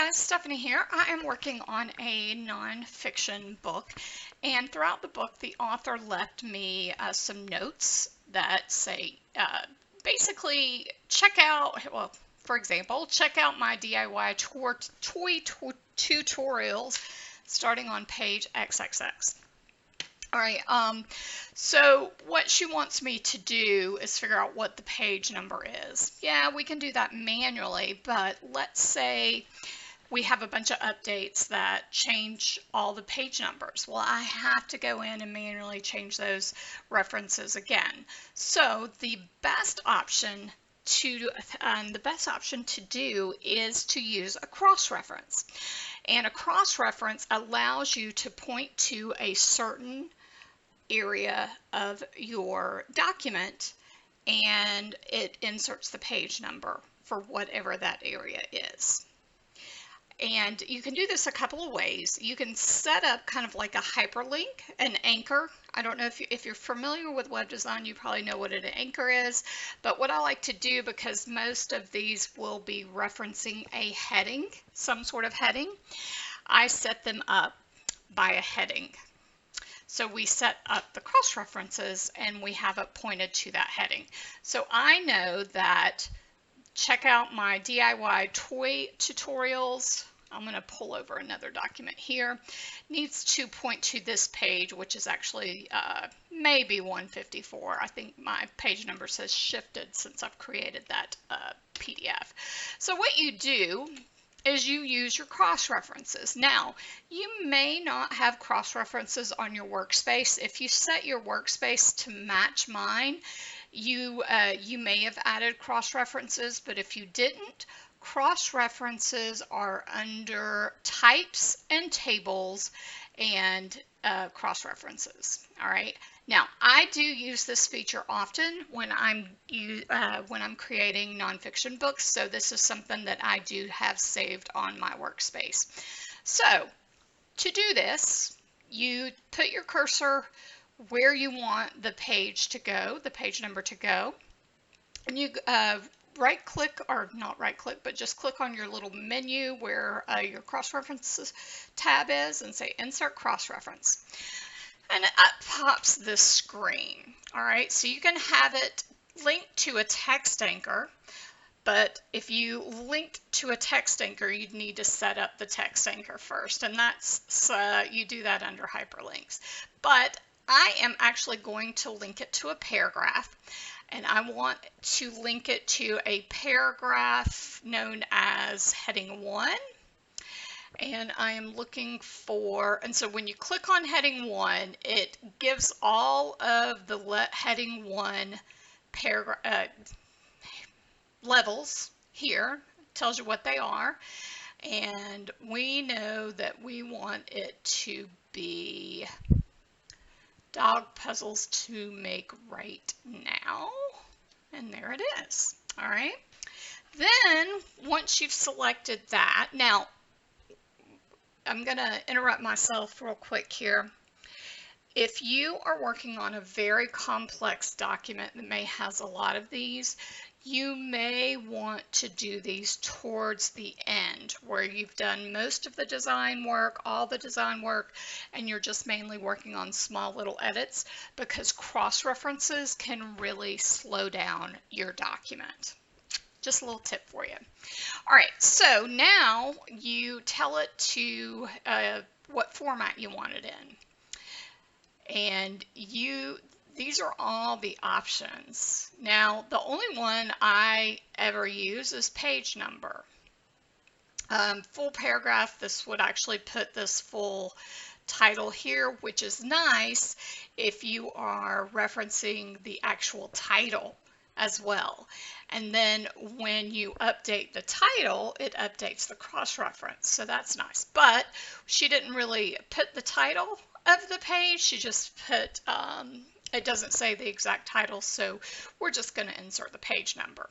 guys, Stephanie here. I am working on a nonfiction book, and throughout the book, the author left me some notes that say basically check out, well, for example, check out my DIY toy tutorials starting on page XXX. All right, so what she wants me to do is figure out what the page number is. Yeah, we can do that manually, but let's say we have a bunch of updates that change all the page numbers. Well, I have to go in and manually change those references again. So the best option to do is to use a cross-reference. And a cross-reference allows you to point to a certain area of your document and it inserts the page number for whatever that area is. And you can do this a couple of ways. You can set up kind of like a hyperlink, an anchor. I don't know if you're familiar with web design, you probably know what an anchor is. But what I like to do, because most of these will be referencing a heading, some sort of heading, I set them up by a heading. So we set up the cross references and we have it pointed to that heading. So I know that check out my DIY toy tutorials. I'm going to pull over another document here. Needs to point to this page, which is actually maybe 154. I think my page number says shifted since I've created that PDF. So what you do is you use your cross references. Now, you may not have cross references on your workspace. If you set your workspace to match mine, you may have added cross references, but if you didn't, cross references are under types and tables and cross references. All right. Now, I do use this feature often when I'm creating nonfiction books, so this is something that I do have saved on my workspace. So, to do this, you put your cursor where you want the page to go, the page number to go, and you right click, or not right click, but just click on your little menu where your cross references tab is and say insert cross reference. And it pops this screen. All right, so you can have it linked to a text anchor, but if you linked to a text anchor, you'd need to set up the text anchor first, and that's you do that under hyperlinks. But I am actually going to link it to a paragraph, and I want to link it to a paragraph known as heading 1. And I am looking for, and so when you click on heading 1, it gives all of the heading 1 paragraph levels here, tells you what they are, and we know that we want it to be dog puzzles to make right now, and there it is. All right, then once you've selected that, now I'm going to interrupt myself real quick here. If you are working on a very complex document that may has a lot of these, you may want to do these towards the end where you've done most of the design work, all the design work, and you're just mainly working on small little edits, because cross-references can really slow down your document. Just a little tip for you. All right, so now you tell it to what format you want it in. And these are all the options. Now, the only one I ever use is page number. Full paragraph, this would actually put this full title here, which is nice if you are referencing the actual title as well. And then when you update the title, it updates the cross-reference, so that's nice. But she didn't really put the title of the page, she just put, it doesn't say the exact title, so we're just going to insert the page number.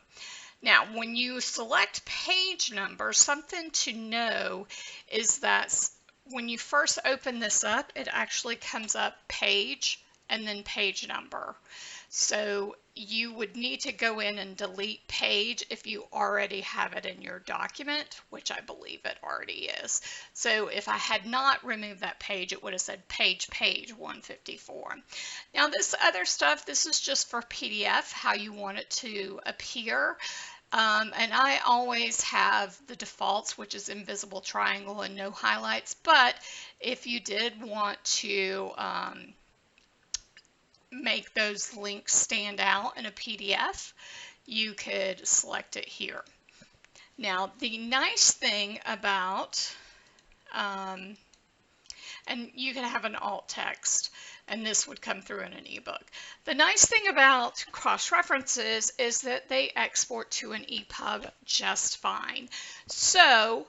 Now, when you select page number, something to know is that when you first open this up, it actually comes up page and then page number. So you would need to go in and delete page if you already have it in your document, which I believe it already is. So if I had not removed that page, it would have said page 154. Now this other stuff, this is just for PDF, how you want it to appear. And I always have the defaults, which is invisible triangle and no highlights. But if you did want to make those links stand out in a PDF, you could select it here. Now, the nice thing about, and you can have an alt text, and this would come through in an ebook. The nice thing about cross-references is that they export to an EPUB just fine. So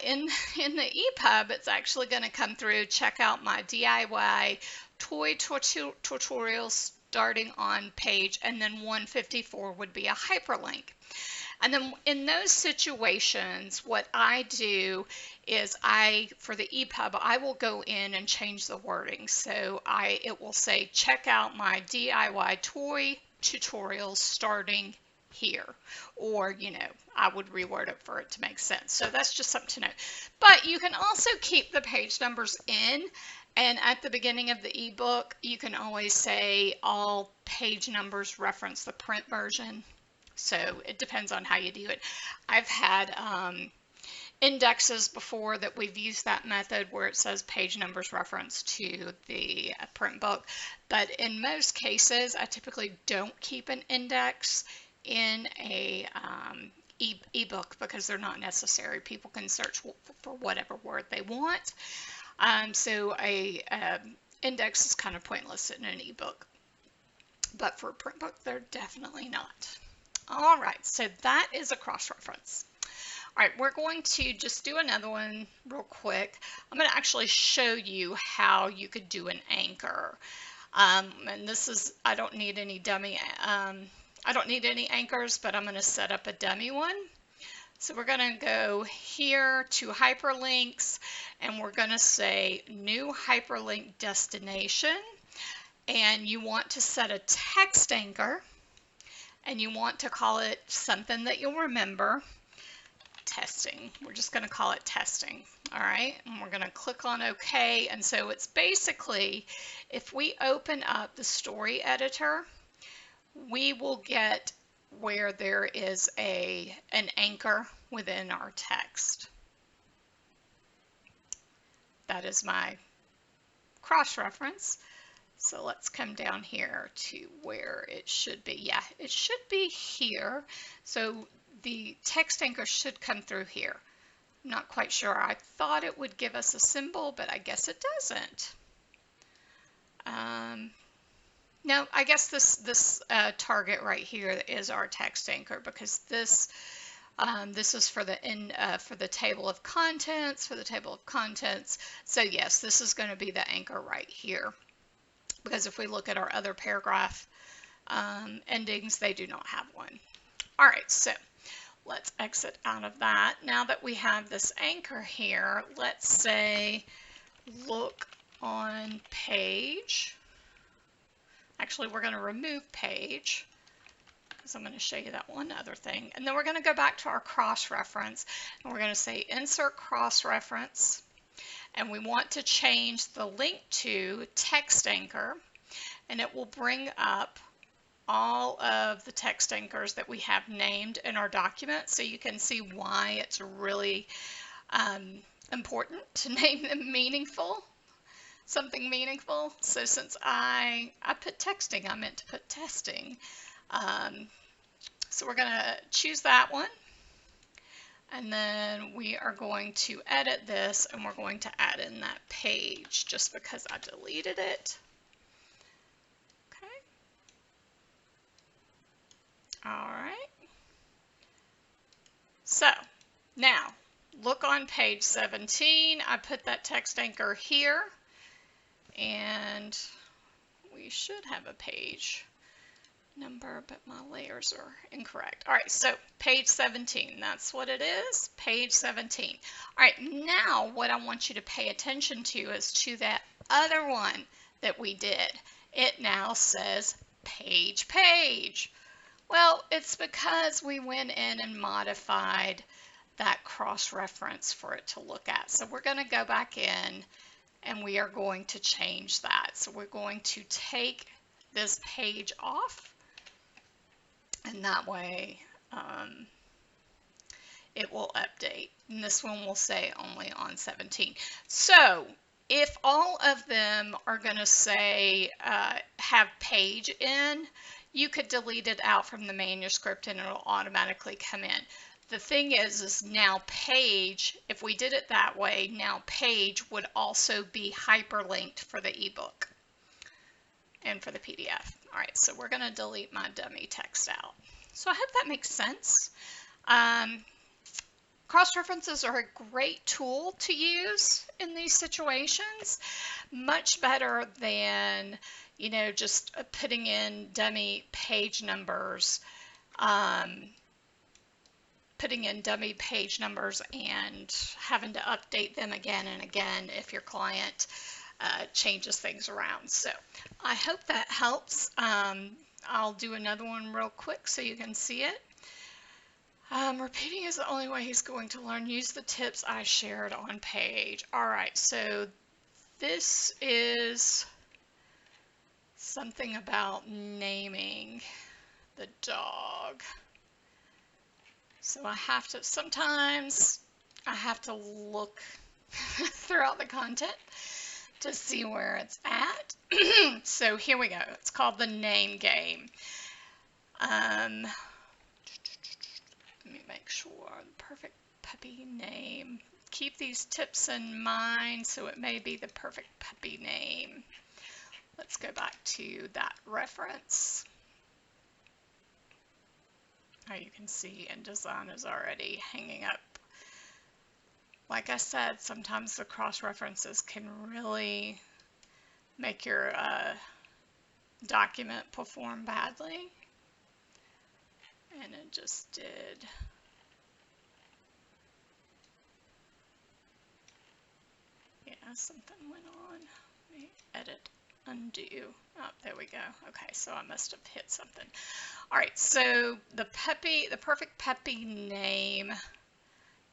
in the EPUB, it's actually going to come through, check out my DIY toy tutorials starting on page, and then 154 would be a hyperlink. And then in those situations, what I do is for the EPUB, I will go in and change the wording. So it will say, check out my DIY toy tutorials starting here. Or, I would reword it for it to make sense. So that's just something to note. But you can also keep the page numbers in. And at the beginning of the ebook, you can always say all page numbers reference the print version. So it depends on how you do it. I've had indexes before that we've used that method where it says page numbers reference to the print book. But in most cases, I typically don't keep an index in a ebook because they're not necessary. People can search for whatever word they want. So a index is kind of pointless in an ebook. But for a print book, they're definitely not. All right, so that is a cross-reference. All right, we're going to just do another one real quick. I'm going to actually show you how you could do an anchor. And this is, I don't need any anchors, but I'm going to set up a dummy one. So we're going to go here to hyperlinks, and we're going to say new hyperlink destination. And you want to set a text anchor. And you want to call it something that you'll remember. Testing. We're just going to call it testing. All right. And we're going to click on OK. And so it's basically, if we open up the story editor, we will get where there is an anchor within our text. That is my cross-reference. So let's come down here to where it should be. Yeah, it should be here. So the text anchor should come through here. I'm not quite sure. I thought it would give us a symbol, but I guess it doesn't. No, I guess this target right here is our text anchor because this is for the table of contents. So yes, this is going to be the anchor right here. Because if we look at our other paragraph endings, they do not have one. All right, so let's exit out of that. Now that we have this anchor here, let's say look on page. Actually, we're going to remove page because I'm going to show you that one other thing. And then we're going to go back to our cross-reference, and we're going to say insert cross-reference. And we want to change the link to text anchor, and it will bring up all of the text anchors that we have named in our document, so you can see why it's really important to name them something meaningful. So since I put texting, I meant to put testing. So we're going to choose that one. And then we are going to edit this, and we're going to add in that page just because I deleted it. Okay. All right. So now look on page 17. I put that text anchor here, and we should have a page number, but my layers are incorrect. All right, so page 17, that's what it is, page 17. All right, now what I want you to pay attention to is to that other one that we did. It now says page. Well, it's because we went in and modified that cross-reference for it to look at. So we're going to go back in and we are going to change that. So we're going to take this page off, and that way it will update. And this one will say only on 17. So if all of them are going to say have page in, you could delete it out from the manuscript and it'll automatically come in. The thing is now page, if we did it that way, now page would also be hyperlinked for the ebook and for the PDF. All right, so we're going to delete my dummy text out. So I hope that makes sense. Cross-references are a great tool to use in these situations, much better than, you know, just putting in dummy page numbers, and having to update them again and again if your client changes things around. So I hope that helps. I'll do another one real quick so you can see it. Repeating is the only way he's going to learn. Use the tips I shared on page. All right, so this is something about naming the dog. So sometimes I have to look throughout the content to see where it's at. So here we go. It's called the name game. Let me make sure the perfect puppy name. Keep these tips in mind, so it may be the perfect puppy name. Let's go back to that reference. Oh, you can see InDesign is already hanging up. Like I said, sometimes the cross-references can really make your document perform badly. And it just did. Yeah, something went on. Let me edit, undo. Oh, there we go. Okay, so I must have hit something. All right, so the perfect puppy name.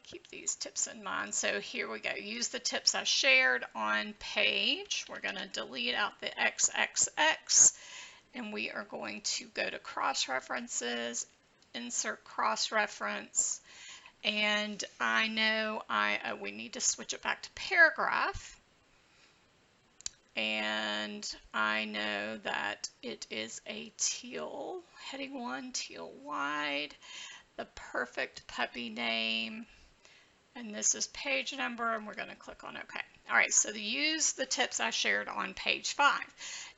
Keep these tips in mind. So here we go. Use the tips I shared on page. We're going to delete out the XXX, and we are going to go to cross-references, insert cross-reference, and I know we need to switch it back to paragraph, and I know that it is a teal, heading 1, teal wide, the perfect puppy name, and this is page number, and we're going to click on OK. All right, so use the tips I shared on page 5.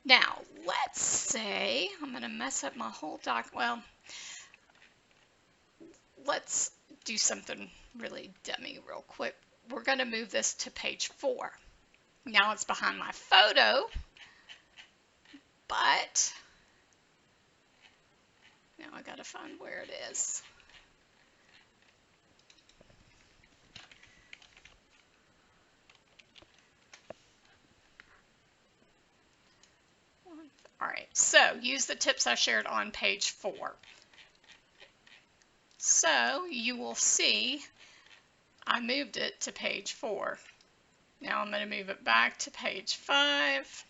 Now, let's say I'm going to mess up my whole doc. Well, let's do something really dummy real quick. We're going to move this to page 4. Now it's behind my photo, but now I got to find where it is. All right, so use the tips I shared on page 4. So you will see I moved it to page 4. Now I'm going to move it back to page 5.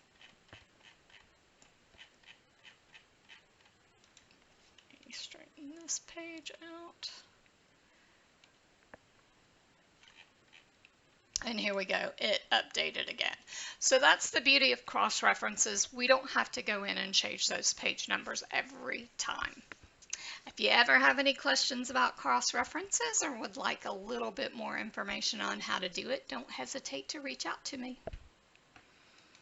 Let me straighten this page out. And here we go, it updated again. So that's the beauty of cross-references. We don't have to go in and change those page numbers every time. If you ever have any questions about cross-references or would like a little bit more information on how to do it, don't hesitate to reach out to me.